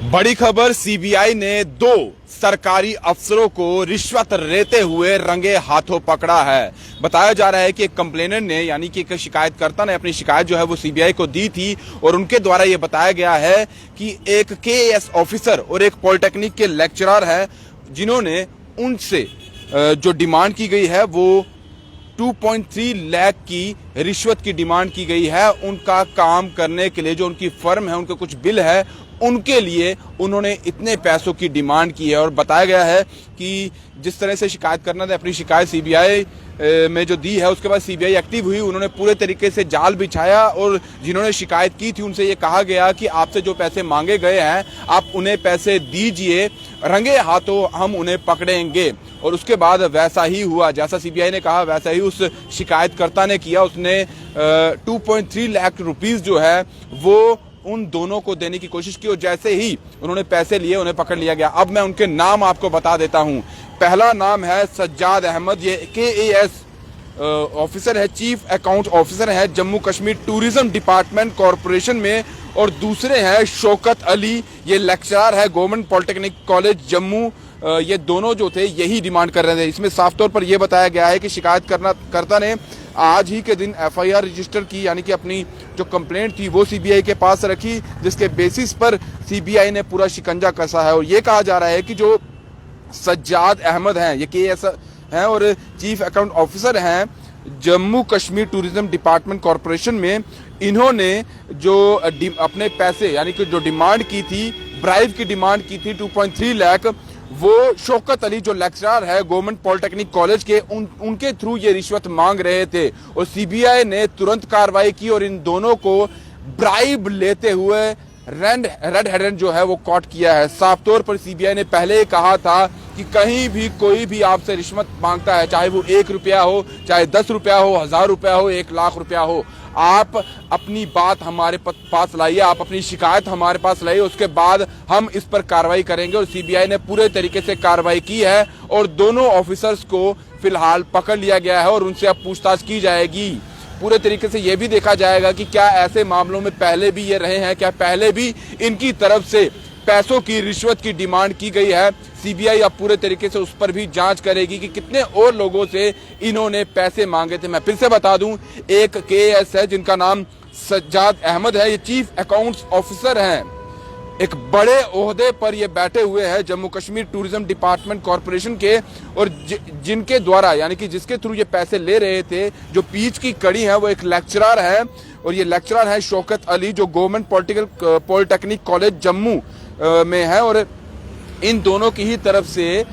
बड़ी खबर, सीबीआई ने दो सरकारी अफसरों को रिश्वत लेते हुए रंगे हाथों पकड़ा है। बताया जा रहा है कि एक कंप्लेनेंट ने यानी कि एक शिकायतकर्ता ने अपनी शिकायत जो है वो सीबीआई को दी थी और उनके द्वारा ये बताया गया है कि एक केएएस ऑफिसर और एक पॉलिटेक्निक के लेक्चरर है जिन्होंने उनसे जो डिमांड की गई है वो 2.3 लाख की रिश्वत की डिमांड की गई है। उनका काम करने के लिए जो उनकी फर्म है, उनके कुछ बिल है, उनके लिए उन्होंने इतने पैसों की डिमांड की है। और बताया गया है कि जिस तरह से शिकायतकर्ता ने अपनी शिकायत सीबीआई में जो दी है उसके बाद सीबीआई एक्टिव हुई, उन्होंने पूरे तरीके से जाल बिछाया और जिन्होंने शिकायत की थी उनसे ये कहा गया कि आपसे जो पैसे मांगे गए हैं आप उन्हें पैसे दीजिए, रंगे हाथों हम उन्हें पकड़ेंगे। और उसके बाद वैसा ही हुआ, जैसा सीबीआई ने कहा वैसा ही उस शिकायतकर्ता ने किया। उसने 2.3 लाख रुपीस जो है वो उन दोनों को देने की कोशिश की और जैसे ही उन्होंने पैसे लिए उन्हें पकड़ लिया गया। अब मैं उनके नाम आपको बता देता हूं। पहला नाम है सज्जाद अहमद, ये केएएस ऑफिसर है, चीफ अकाउंट ऑफिसर है Jammu Kashmir tourism department corporation में। और दूसरे हैं शौकत अली, ये लेक्चरर है गवर्नमेंट पॉलिटेक्निक कॉलेज जम्मू। ये दोनों जो थे यही डिमांड कर रहे थे। इसमें साफ तौर पर यह बताया गया है कि शिकायतकर्ता ने आज ही के दिन एफआईआर रजिस्टर की, यानी कि अपनी जो कंप्लेंट थी वो सीबीआई के पास रखी, जिसके बेसिस पर सीबीआई ने पूरा शिकंजा कसा है। और ये कहा जा रहा है कि जो सज्जाद अहमद हैं, ये केएएस हैं और चीफ अकाउंट ऑफिसर हैं Jammu Kashmir tourism department corporation में, इन्होंने जो अपने पैसे यानी कि जो डिमांड की थी, ब्राइब की डिमांड की थी 2.3 लाख, वो शौकत अली जो लेक्चरर है गवर्नमेंट पॉलिटेक्निक कॉलेज के, उनके थ्रू ये रिश्वत मांग रहे थे। और सीबीआई ने तुरंत कार्रवाई की और इन दोनों को ब्राइब लेते हुए रेड हैंडेड जो है वो कॉट किया है। साफ तौर पर सीबीआई ने पहले ही कहा था कि कहीं भी कोई भी आपसे रिश्वत मांगता है, चाहे वो 1 रुपया हो, चाहे 10 रुपया हो, 1000 रुपया हो, 1 लाख रुपया हो, आप अपनी बात हमारे पास लाइए, आप अपनी शिकायत हमारे पास लाइए, उसके बाद हम इस पर कार्रवाई करेंगे। और सीबीआई ने पूरे तरीके से कार्रवाई की है और दोनों ऑफिसर्स को फिलहाल पकड़ लिया गया है और उनसे अब पूछताछ की जाएगी। पूरे तरीके से यह भी देखा जाएगा कि क्या ऐसे मामलों में पहले भी ये रहे हैं, क्या पहले भी इनकी तरफ से पैसों की रिश्वत की डिमांड की गई है। सीबीआई अब पूरे तरीके से उस पर भी जांच करेगी कि कितने और लोगों से इन्होंने पैसे मांगे थे। मैं फिर से बता दूं, एक केएएस है जिनका नाम सज्जाद अहमद है, ये चीफ अकाउंट्स ऑफिसर हैं, एक बड़े ओहदे पर ये बैठे हुए हैं Jammu Kashmir tourism department corporation के। और जिनके द्वारा यानी कि जिसके थ्रू ये पैसे ले रहे थे, जो बीच की कड़ी है, वो एक लेक्चरर है और ये लेक्चरर है शौकत अली जो गवर्नमेंट पॉलिटेक्निक कॉलेज जम्मू में है। और इन दोनों की ही तरफ से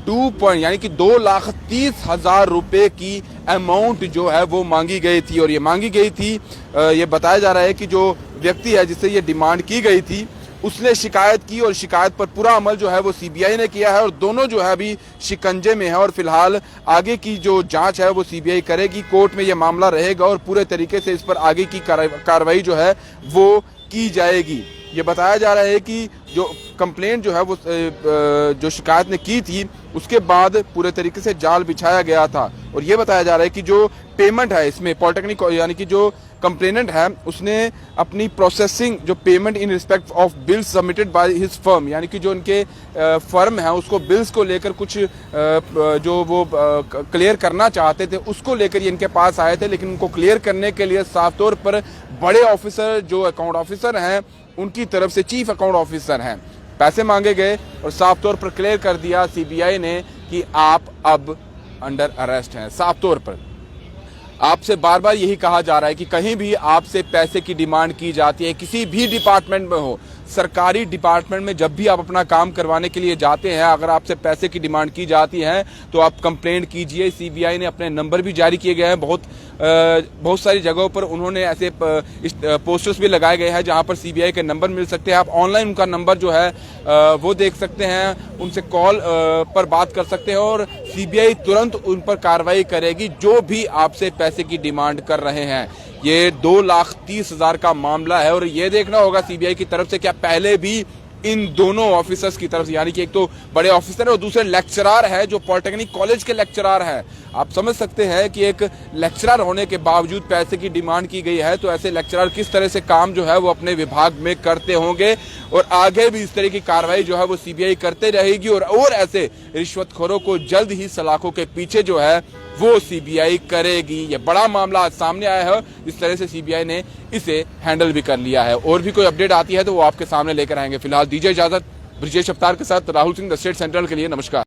यानी कि 2,30,000 रुपए की अमाउंट जो है वो मांगी गई थी। और ये मांगी गई थी, ये बताया जा रहा है कि जो व्यक्ति है जिससे ये डिमांड की गई थी उसने शिकायत की और शिकायत पर पूरा अमल जो है वो सीबीआई ने किया है। और दोनों जो है अभी शिकंजे में है और फिलहाल आगे की जो जांच है वो सीबीआई करेगी, कोर्ट में ये मामला रहेगा और पूरे तरीके से इस पर आगे की कार्रवाई जो है वो की जाएगी। ये बताया जा रहा है कि जो कंप्लेंट जो है वो जो शिकायत ने की थी उसके बाद पूरे तरीके से जाल बिछाया गया था। और ये बताया जा रहा है कि जो पेमेंट है इसमें पॉलिटेक्निक यानी कि जो कंप्लेनेंट है उसने अपनी प्रोसेसिंग जो payment in respect of bills submitted by his firm, यानी कि जो उनके फर्म है उसको बिल्स को लेकर कुछ जो वो क्लियर करना चाहते थे उसको लेकर ये इनके पास आए थे। लेकिन उनको क्लियर करने के लिए साफ तौर पर बड़े ऑफिसर जो अकाउंट ऑफिसर हैं उनकी तरफ से, चीफ अकाउंट ऑफिसर हैं, पैसे मांगे गए और साफ तौर पर क्लियर कर दिया सीबीआई ने कि आप अब अंडर अरेस्ट हैं। साफ तौर पर आपसे बार बार यही कहा जा रहा है कि कहीं भी आपसे पैसे की डिमांड की जाती है, किसी भी डिपार्टमेंट में हो, सरकारी डिपार्टमेंट में जब भी आप अपना काम करवाने के लिए जाते हैं, अगर आपसे पैसे की डिमांड की जाती है तो आप कंप्लेंट कीजिए। सीबीआई ने अपने नंबर भी जारी किए गए हैं, बहुत सारी जगहों पर उन्होंने ऐसे पोस्टर्स भी लगाए गए हैं जहां पर सीबीआई के नंबर मिल सकते हैं। आप ऑनलाइन उनका नंबर जो है वो देख सकते हैं, उनसे कॉल पर बात कर सकते हैं और सीबीआई तुरंत उन पर कार्रवाई करेगी जो भी आपसे पैसे की डिमांड कर रहे हैं। ये 2,30,000 का मामला है और ये देखना होगा सीबीआई की तरफ से क्या पहले भी इन दोनों ऑफिसर्स की तरफ से, यानी कि एक तो बड़े ऑफिसर है और दूसरे लेक्चरर है जो पॉलिटेक्निक कॉलेज के लेक्चरर है। आप समझ सकते हैं कि एक लेक्चरर होने के बावजूद पैसे की डिमांड की गई है, तो ऐसे लेक्चरर किस तरह से काम जो है वो अपने विभाग में करते होंगे और आगे भी इस तरह की कार्रवाई जो है वो सीबीआई करते रहेगी और ऐसे रिश्वतखोरों को जल्द ही सलाखों के पीछे जो है वो सीबीआई करेगी। ये बड़ा मामला आज सामने आया है, इस तरह से सीबीआई ने इसे हैंडल भी कर लिया है। और भी कोई अपडेट आती है तो वो आपके सामने लेकर आएंगे। फिलहाल दीजिए इजाजत। ब्रिजेश अवतार के साथ Rahul Singh, the state central के लिए। नमस्कार।